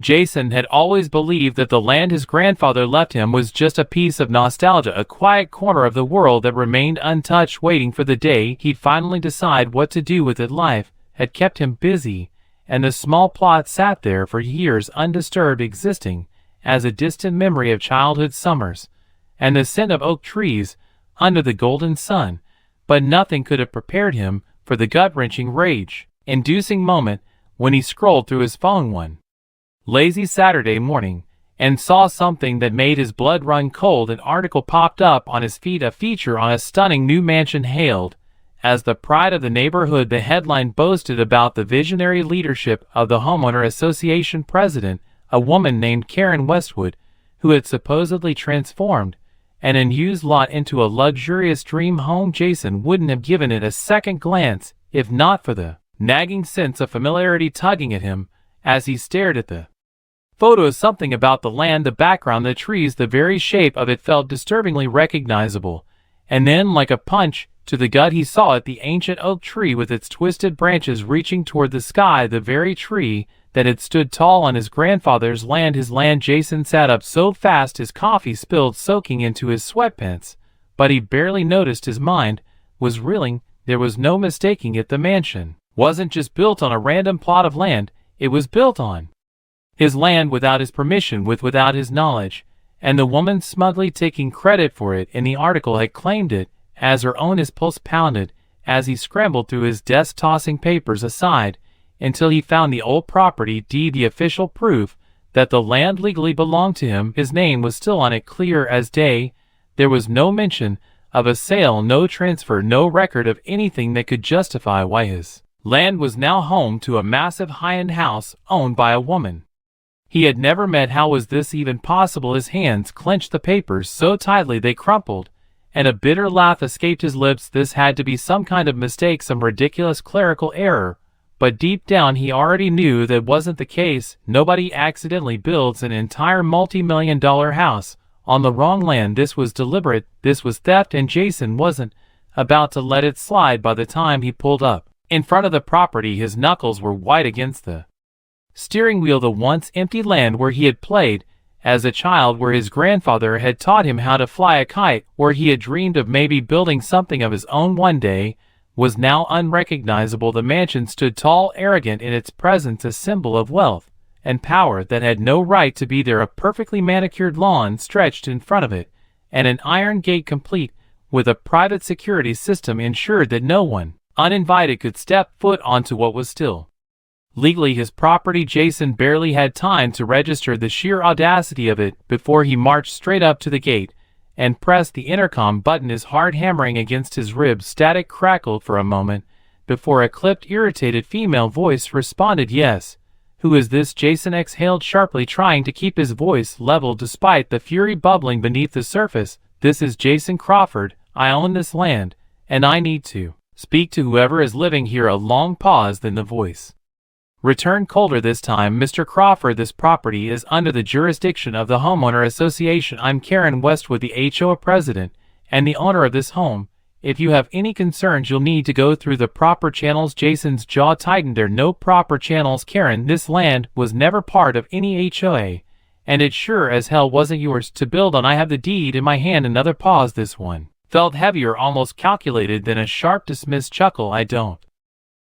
Jason had always believed that the land his grandfather left him was just a piece of nostalgia, a quiet corner of the world that remained untouched, waiting for the day he'd finally decide what to do with it. Life had kept him busy, and the small plot sat there for years undisturbed, existing as a distant memory of childhood summers and the scent of oak trees under the golden sun. But nothing could have prepared him for the gut-wrenching, rage-inducing moment when he scrolled through his phone one lazy Saturday morning and saw something that made his blood run cold. An article popped up on his feed, a feature on a stunning new mansion hailed as the pride of the neighborhood. The headline boasted about the visionary leadership of the homeowner association president, a woman named Karen Westwood, who had supposedly transformed an unused lot into a luxurious dream home. Jason wouldn't have given it a second glance if not for the nagging sense of familiarity tugging at him as he stared at the photo. Something about the land, the background, the trees, the very shape of it felt disturbingly recognizable. And then, like a punch to the gut, he saw it, the ancient oak tree with its twisted branches reaching toward the sky, the very tree that had stood tall on his grandfather's land. His land. Jason sat up so fast his coffee spilled, soaking into his sweatpants, but he barely noticed. His mind was reeling. There was no mistaking it. The mansion wasn't just built on a random plot of land, it was built on his land without his permission, without his knowledge, and the woman smugly taking credit for it in the article had claimed it as her own. His pulse pounded as he scrambled through his desk, tossing papers aside until he found the old property deed, the official proof that the land legally belonged to him. His name was still on it, clear as day. There was no mention of a sale, no transfer, no record of anything that could justify why his land was now home to a massive high-end house owned by a woman he had never met. How was this even possible? His hands clenched the papers so tightly they crumpled, and a bitter laugh escaped his lips. This had to be some kind of mistake, some ridiculous clerical error. But deep down he already knew that wasn't the case. Nobody accidentally builds an entire multi-million-dollar house on the wrong land. This was deliberate, this was theft, and Jason wasn't about to let it slide. By the time he pulled up in front of the property, his knuckles were white against the steering wheel. The once empty land where he had played as a child, where his grandfather had taught him how to fly a kite, where he had dreamed of maybe building something of his own one day, was now unrecognizable. The mansion stood tall, arrogant in its presence, a symbol of wealth and power that had no right to be there. A perfectly manicured lawn stretched in front of it, and an iron gate complete with a private security system ensured that no one uninvited could step foot onto what was still legally his property. Jason barely had time to register the sheer audacity of it before he marched straight up to the gate and pressed the intercom button, his heart hammering against his ribs. Static crackled for a moment before a clipped, irritated female voice responded. "Yes, who is this?" Jason exhaled sharply, trying to keep his voice level despite the fury bubbling beneath the surface. "This is Jason Crawford. I own this land, and I need to speak to whoever is living here." A long pause, then the voice returned, colder this time. "Mr. Crawford, this property is under the jurisdiction of the homeowner association. I'm Karen Westwood, the HOA president and the owner of this home. If you have any concerns, you'll need to go through the proper channels." Jason's jaw tightened. "There are no proper channels, Karen. This land was never part of any HOA, and it sure as hell wasn't yours to build on. I have the deed in my hand." Another pause. This one felt heavier, almost calculated, than a sharp, dismissed chuckle. "I don't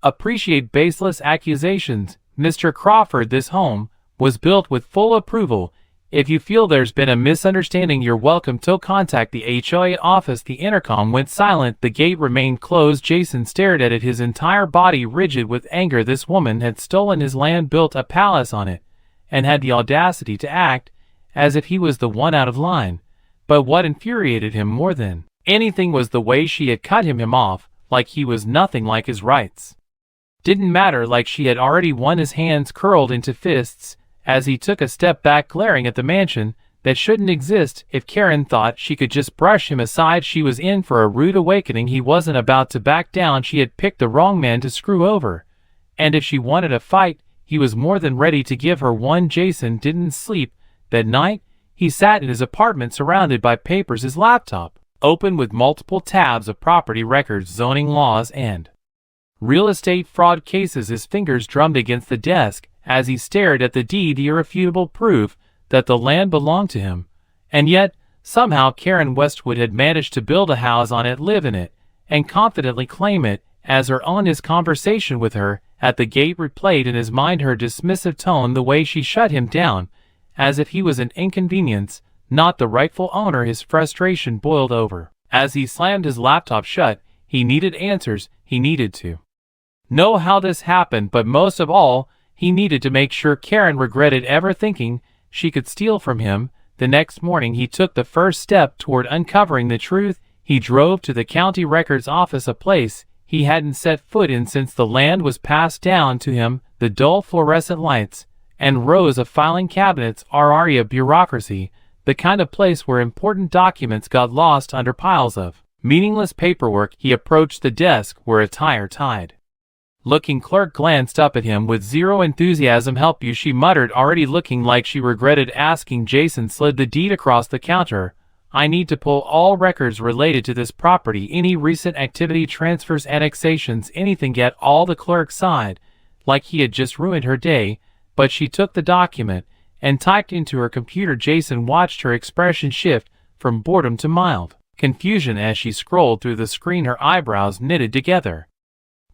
appreciate baseless accusations, Mr. Crawford. This home was built with full approval. If you feel there's been a misunderstanding, you're welcome to contact the HOA office." The intercom went silent. The gate remained closed. Jason stared at it, his entire body rigid with anger. This woman had stolen his land, built a palace on it, and had the audacity to act as if he was the one out of line. But what infuriated him more than anything was the way she had cut him off, like he was nothing, like his rights didn't matter, like she had already won. His hands curled into fists as he took a step back, glaring at the mansion that shouldn't exist. If Karen thought she could just brush him aside, she was in for a rude awakening. He wasn't about to back down. She had picked the wrong man to screw over, and if she wanted a fight, he was more than ready to give her one. Jason didn't sleep that night. He sat in his apartment surrounded by papers, his laptop open with multiple tabs of property records, zoning laws, and real estate fraud cases. His fingers drummed against the desk as he stared at the deed, the irrefutable proof that the land belonged to him. And yet, somehow Karen Westwood had managed to build a house on it, live in it, and confidently claim it as her own. His conversation with her at the gate replayed in his mind, her dismissive tone, the way she shut him down, as if he was an inconvenience, not the rightful owner. His frustration boiled over. As he slammed his laptop shut, he needed answers. He needed to know how this happened, but most of all, he needed to make sure Karen regretted ever thinking she could steal from him. The next morning he took the first step toward uncovering the truth. He drove to the county records office, a place he hadn't set foot in since the land was passed down to him. The dull fluorescent lights and rows of filing cabinets are a bureaucracy, the kind of place where important documents got lost under piles of meaningless paperwork. He approached the desk where a tired looking clerk glanced up at him with zero enthusiasm. "Help you?" she muttered, already looking like she regretted asking. Jason slid the deed across the counter. "I need to pull all records related to this property, any recent activity, transfers, annexations, anything." Get all. The clerk sighed, like he had just ruined her day, but she took the document and typed into her computer. Jason watched her expression shift from boredom to mild confusion as she scrolled through the screen, her eyebrows knitted together.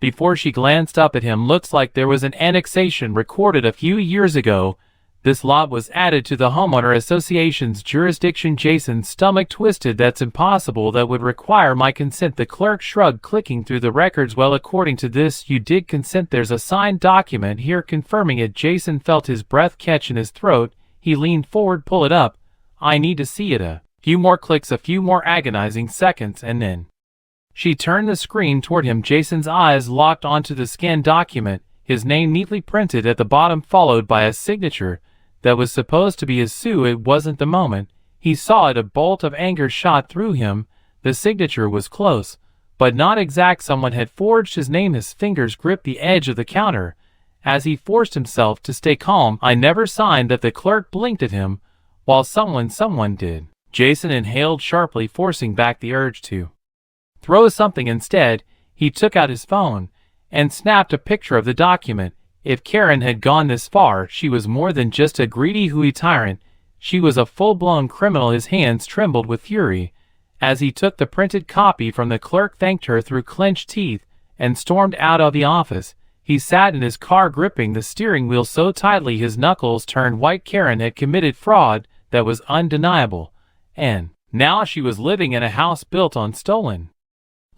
Before she glanced up at him, "Looks like there was an annexation recorded a few years ago. This lot was added to the homeowner association's jurisdiction." Jason's stomach twisted. "That's impossible. That would require my consent." The clerk shrugged, clicking through the records. "Well, according to this, you did consent. There's a signed document here confirming it." Jason felt his breath catch in his throat. He leaned forward. "Pull it up. I need to see it." A few more clicks, a few more agonizing seconds, and then she turned the screen toward him. Jason's eyes locked onto the scanned document, his name neatly printed at the bottom, followed by a signature that was supposed to be his. Sue. It wasn't. The moment he saw it, a bolt of anger shot through him. The signature was close, but not exact. Someone had forged his name. His fingers gripped the edge of the counter as he forced himself to stay calm. "I never signed that." The clerk blinked at him. "While someone did." Jason inhaled sharply, forcing back the urge to throw something. Instead, he took out his phone and snapped a picture of the document. If Karen had gone this far, she was more than just a greedy hooey tyrant. She was a full-blown criminal. His hands trembled with fury as he took the printed copy from the clerk, thanked her through clenched teeth, and stormed out of the office. He sat in his car, gripping the steering wheel so tightly his knuckles turned white. Karen had committed fraud that was undeniable, and now she was living in a house built on stolen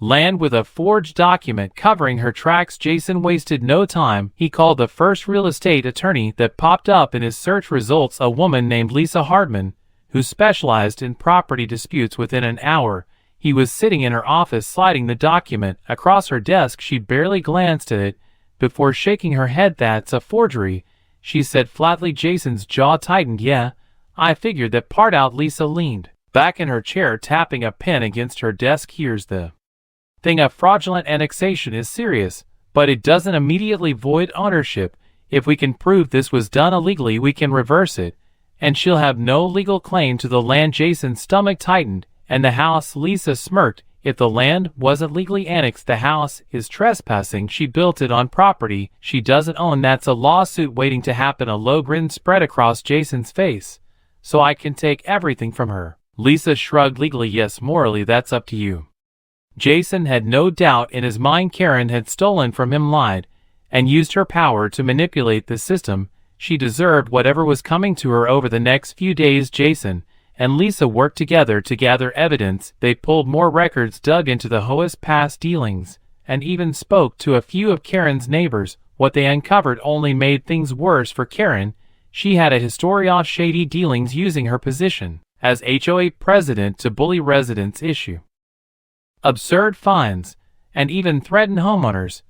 land with a forged document covering her tracks. Jason wasted no time. He called the first real estate attorney that popped up in his search results, a woman named Lisa Hardman, who specialized in property disputes. Within an hour, he was sitting in her office, sliding the document across her desk. She barely glanced at it before shaking her head. "That's a forgery," she said flatly. Jason's jaw tightened. "Yeah, I figured that part out." Lisa leaned back in her chair, tapping a pen against her desk. "Here's the thing. A fraudulent annexation is serious, but it doesn't immediately void ownership. If we can prove this was done illegally, we can reverse it, and she'll have no legal claim to the land." Jason's stomach tightened. "And the house?" Lisa smirked. "If the land wasn't legally annexed, the house is trespassing. She built it on property she doesn't own. That's a lawsuit waiting to happen." A low grin spread across Jason's face. "So I can take everything from her?" Lisa shrugged. "Legally, yes. Morally, that's up to you." Jason had no doubt in his mind Karen had stolen from him, lied, and used her power to manipulate the system. She deserved whatever was coming to her. Over the next few days, Jason and Lisa worked together to gather evidence. They pulled more records, dug into the HOA's past dealings, and even spoke to a few of Karen's neighbors. What they uncovered only made things worse for Karen. She had a history of shady dealings, using her position as HOA president to bully residents, issue absurd fines, and even threaten homeowners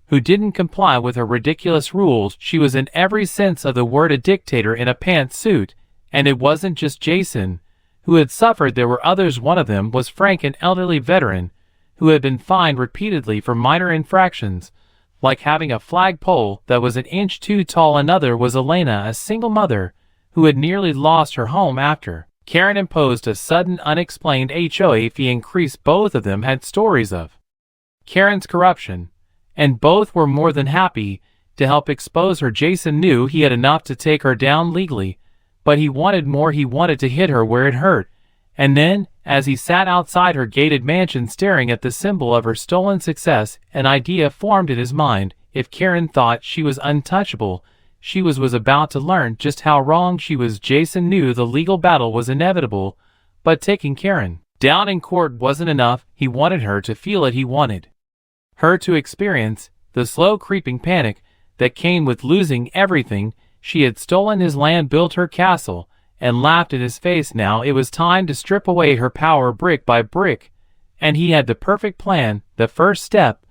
who didn't comply with her ridiculous rules. She was in every sense of the word a dictator in a pantsuit, and it wasn't just Jason who had suffered. There were others. One of them was Frank, an elderly veteran who had been fined repeatedly for minor infractions, like having a flagpole that was an inch too tall. Another was Elena, a single mother who had nearly lost her home after Karen imposed a sudden, unexplained HOA fee increase. Both of them had stories of Karen's corruption, and both were more than happy to help expose her. Jason knew he had enough to take her down legally, but he wanted more. He wanted to hit her where it hurt. And then, as he sat outside her gated mansion staring at the symbol of her stolen success, an idea formed in his mind. If Karen thought she was untouchable, she was about to learn just how wrong she was. Jason knew the legal battle was inevitable, but taking Karen down in court wasn't enough. He wanted her to feel it. He wanted her to experience the slow creeping panic that came with losing everything. She had stolen his land, built her castle, and laughed in his face. Now it was time to strip away her power brick by brick, and he had the perfect plan. The first step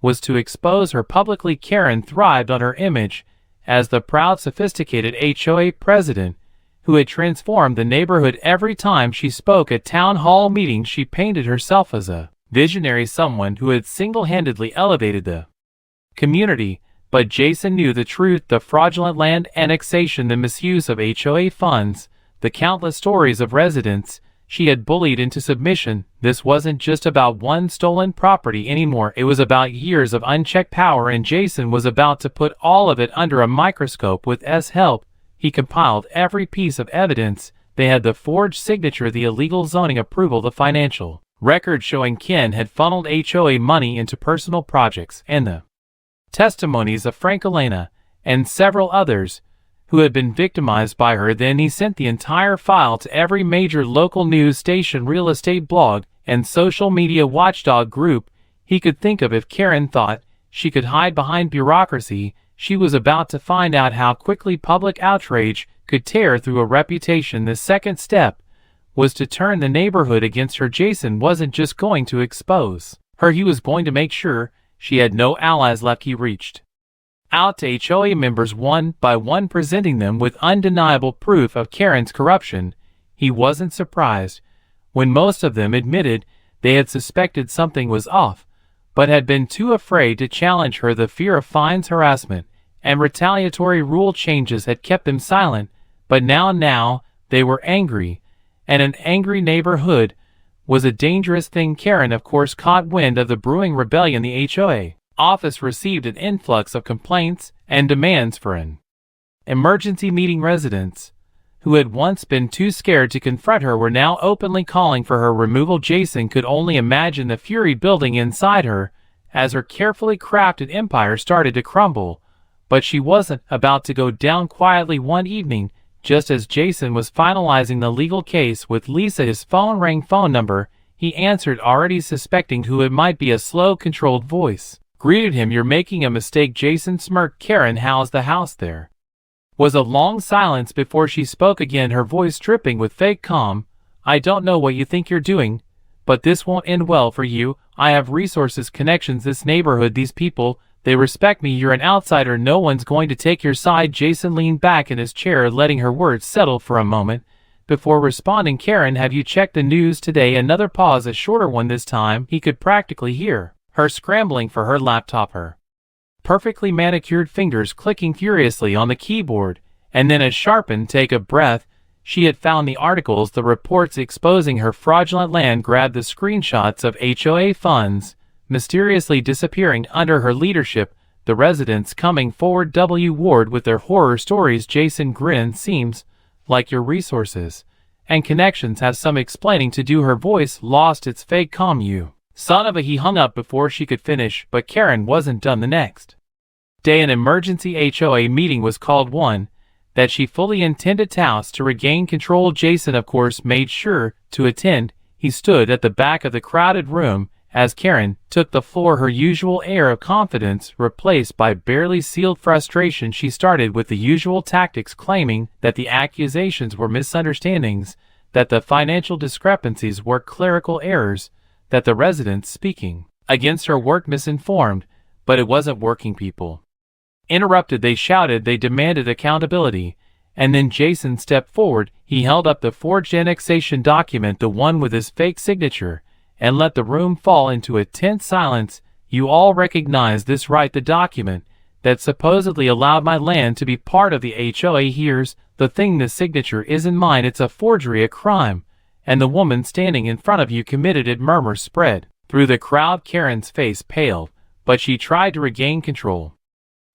was to expose her publicly. Karen thrived on her image as the proud, sophisticated HOA president who had transformed the neighborhood. Every time she spoke at town hall meetings, she painted herself as a visionary, someone who had single-handedly elevated the community. But Jason knew the truth: the fraudulent land annexation, the misuse of HOA funds, the countless stories of residents she had bullied into submission. This wasn't just about one stolen property anymore. It was about years of unchecked power, and Jason was about to put all of it under a microscope. With S help, he compiled every piece of evidence. They had the forged signature, the illegal zoning approval, the financial record showing Ken had funneled HOA money into personal projects, and the testimonies of Frank, Elena, and several others who had been victimized by her. Then he sent the entire file to every major local news station, real estate blog, and social media watchdog group he could think of. If Karen thought she could hide behind bureaucracy, she was about to find out how quickly public outrage could tear through a reputation. The second step was to turn the neighborhood against her. Jason wasn't just going to expose her, he was going to make sure she had no allies left. He reached out to HOA members one by one, presenting them with undeniable proof of Karen's corruption. He wasn't surprised when most of them admitted they had suspected something was off, but had been too afraid to challenge her. The fear of fines, harassment, and retaliatory rule changes had kept them silent, but now they were angry, and an angry neighborhood was a dangerous thing. Karen, of course, caught wind of the brewing rebellion. The HOA office received an influx of complaints and demands for an emergency meeting. Residents who had once been too scared to confront her were now openly calling for her removal. Jason could only imagine the fury building inside her as her carefully crafted empire started to crumble. But she wasn't about to go down quietly. One evening, just as Jason was finalizing the legal case with Lisa, his phone rang. Phone number he answered, already suspecting who it might be. A slow, controlled voice greeted him. "You're making a mistake." Jason smirked. "Karen, how's the house?" There was a long silence before she spoke again, her voice dripping with fake calm. "I don't know what you think you're doing, but this won't end well for you. I have resources, connections, this neighborhood, these people, they respect me. You're an outsider. No one's going to take your side." Jason leaned back in his chair, letting her words settle for a moment before responding. "Karen, have you checked the news today?" Another pause, a shorter one this time. He could practically hear her scrambling for her laptop, her perfectly manicured fingers clicking furiously on the keyboard, and then a sharpened take of breath. She had found the articles, the reports exposing her fraudulent land, grabbed the screenshots of HOA funds mysteriously disappearing under her leadership, the residents coming forward. W. Ward with their horror stories. Jason grinned. "Seems like your resources and connections have some explaining to do." Her voice lost its fake calm. "You son of a..." He hung up before she could finish, but Karen wasn't done. The next day, an emergency HOA meeting was called, one that she fully intended to host to regain control. Jason, of course, made sure to attend. He stood at the back of the crowded room as Karen took the floor, her usual air of confidence replaced by barely sealed frustration. She started with the usual tactics, claiming that the accusations were misunderstandings, that the financial discrepancies were clerical errors, that the residents speaking against her were misinformed. But it wasn't working. People interrupted, they shouted, they demanded accountability. And then Jason stepped forward. He held up the forged annexation document, the one with his fake signature, and let the room fall into a tense silence. "You all recognize this, right? The document that supposedly allowed my land to be part of the HOA. Here's the thing, the signature isn't mine. It's a forgery, a crime, and the woman standing in front of you committed it." Murmurs spread through the crowd. Karen's face paled, but she tried to regain control.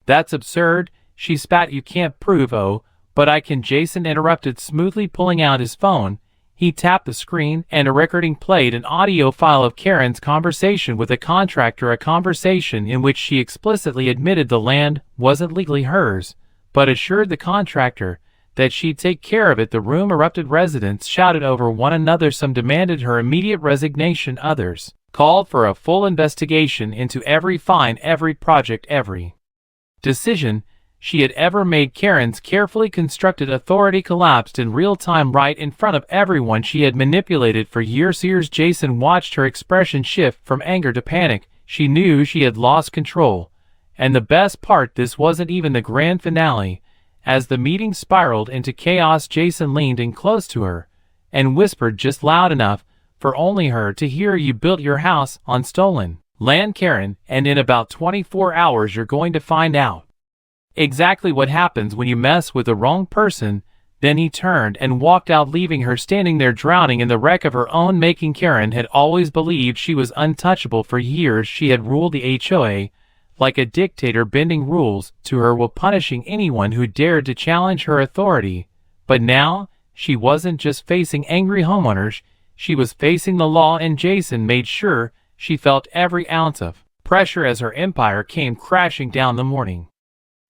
That's absurd, she spat. You can't prove. Oh, but I can, Jason interrupted smoothly, pulling out his phone. He tapped the screen, and a recording played an audio file of Karen's conversation with a contractor, a conversation in which she explicitly admitted the land wasn't legally hers, but assured the contractor that she'd take care of it. The room erupted. Residents shouted over one another. Some demanded her immediate resignation. Others called for a full investigation into every fine, every project, every decision she had ever made. Karen's carefully constructed authority collapsed in real time right in front of everyone she had manipulated for years. Jason watched her expression shift from anger to panic. She knew she had lost control. And the best part, this wasn't even the grand finale. As the meeting spiraled into chaos, Jason leaned in close to her and whispered just loud enough for only her to hear, "You built your house on stolen land, Karen, and in about 24 hours you're going to find out exactly what happens when you mess with the wrong person." Then he turned and walked out, leaving her standing there drowning in the wreck of her own making. Karen had always believed she was untouchable. For years she had ruled the HOA like a dictator, bending rules to her while punishing anyone who dared to challenge her authority. But now, she wasn't just facing angry homeowners, she was facing the law, and Jason made sure she felt every ounce of pressure as her empire came crashing down. The morning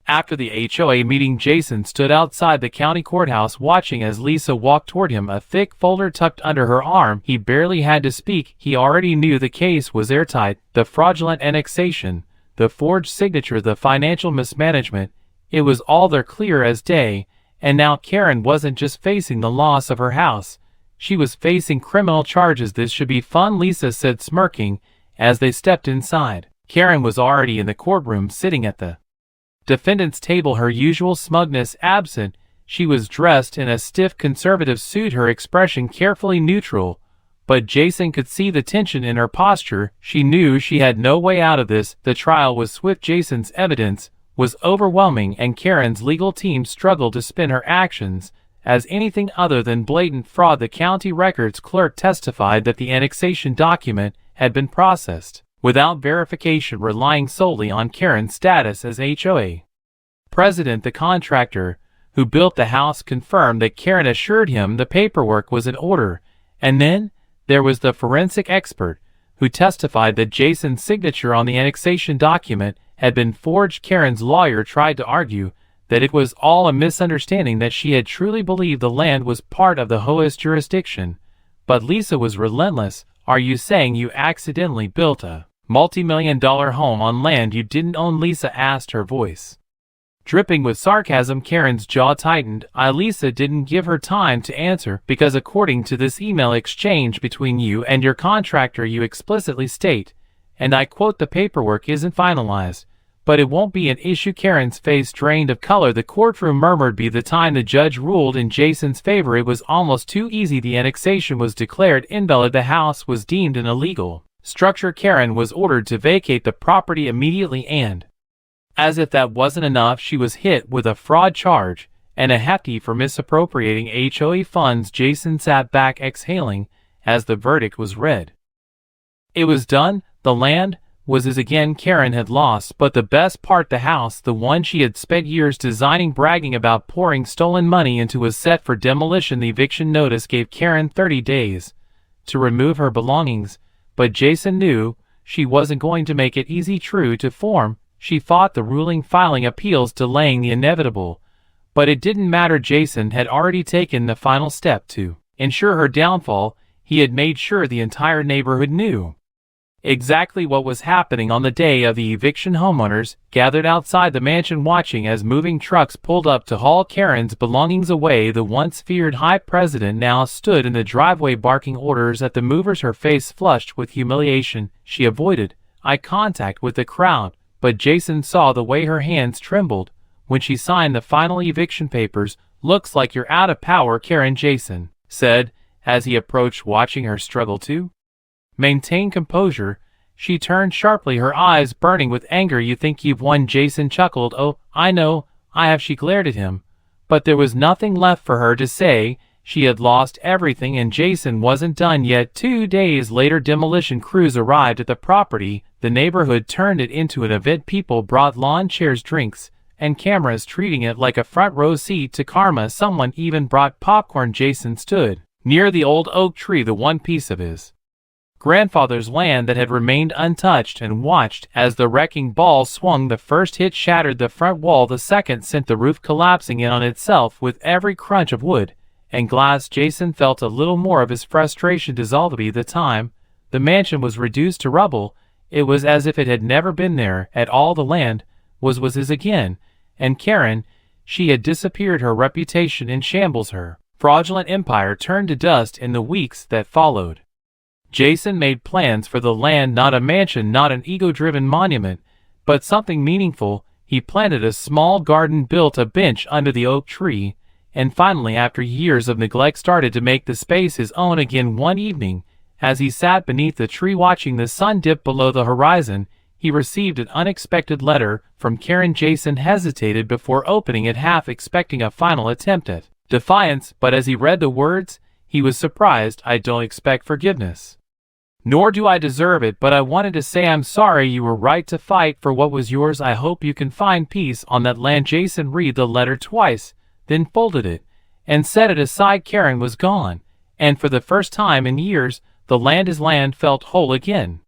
after the HOA meeting, Jason stood outside the county courthouse watching as Lisa walked toward him, a thick folder tucked under her arm. He barely had to speak. He already knew the case was airtight. The fraudulent annexation, the forged signature, the financial mismanagement, it was all there, clear as day. And now Karen wasn't just facing the loss of her house, she was facing criminal charges. "This should be fun," Lisa said, smirking as they stepped inside. Karen was already in the courtroom, sitting at the defendant's table, her usual smugness absent. She was dressed in a stiff conservative suit, her expression carefully neutral. But Jason could see the tension in her posture. She knew she had no way out of this. The trial was swift. Jason's evidence was overwhelming, and Karen's legal team struggled to spin her actions as anything other than blatant fraud. The county records clerk testified that the annexation document had been processed without verification, relying solely on Karen's status as HOA president. The contractor who built the house confirmed that Karen assured him the paperwork was in order. And then there was the forensic expert who testified that Jason's signature on the annexation document had been forged. Karen's lawyer tried to argue that it was all a misunderstanding, that she had truly believed the land was part of the HOA's jurisdiction. But Lisa was relentless. "Are you saying you accidentally built a multi-million-dollar home on land you didn't own?" Lisa asked, her voice dripping with sarcasm. Karen's jaw tightened. Lisa didn't give her time to answer, "because according to this email exchange between you and your contractor, you explicitly state, and I quote, the paperwork isn't finalized, but it won't be an issue." Karen's face drained of color. The courtroom murmured. By the time the judge ruled in Jason's favor, it was almost too easy. The annexation was declared invalid. The house was deemed an illegal structure. Karen was ordered to vacate the property immediately, and as if that wasn't enough, she was hit with a fraud charge and a hefty for misappropriating HOA funds. Jason sat back, exhaling, as the verdict was read. It was done. The land was his again. Karen had lost, but the best part, the house, the one she had spent years designing, bragging about, pouring stolen money into, was set for demolition. The eviction notice gave Karen 30 days to remove her belongings, but Jason knew she wasn't going to make it easy. True to form, she fought the ruling, filing appeals, delaying the inevitable. But it didn't matter. Jason had already taken the final step to ensure her downfall. He had made sure the entire neighborhood knew exactly what was happening on the day of the eviction. Homeowners gathered outside the mansion, watching as moving trucks pulled up to haul Karen's belongings away. The once feared high president now stood in the driveway, barking orders at the movers, her face flushed with humiliation. She avoided eye contact with the crowd, but Jason saw the way her hands trembled when she signed the final eviction papers. "Looks like you're out of power, Karen," Jason said as he approached, watching her struggle to maintain composure. She turned sharply, her eyes burning with anger. "You think you've won?" Jason chuckled. "Oh, I know I have." She glared at him, but there was nothing left for her to say. She had lost everything and Jason wasn't done yet. 2 days later, demolition crews arrived at the property. The neighborhood turned it into an event. People brought lawn chairs, drinks, and cameras, treating it like a front row seat to karma. Someone even brought popcorn. Jason stood near the old oak tree, the one piece of his grandfather's land that had remained untouched, and watched as the wrecking ball swung. The first hit shattered the front wall, the second sent the roof collapsing in on itself. With every crunch of wood and glass, Jason felt a little more of his frustration dissolve. By the time the mansion was reduced to rubble, it was as if it had never been there at all. The land was his again, and Karen, she had disappeared, her reputation in shambles, her fraudulent empire turned to dust. In the weeks that followed, Jason made plans for the land, not a mansion, not an ego-driven monument, but something meaningful. He planted a small garden, built a bench under the oak tree, and finally, after years of neglect, started to make the space his own again. One evening, as he sat beneath the tree watching the sun dip below the horizon, he received an unexpected letter from Karen. Jason hesitated before opening it, half expecting a final attempt at defiance, but as he read the words, he was surprised. "I don't expect forgiveness, nor do I deserve it, but I wanted to say I'm sorry. You were right to fight for what was yours. I hope you can find peace on that land." Jason read the letter twice, then folded it and set it aside. Karen was gone, and for the first time in years, the land, his land, felt whole again.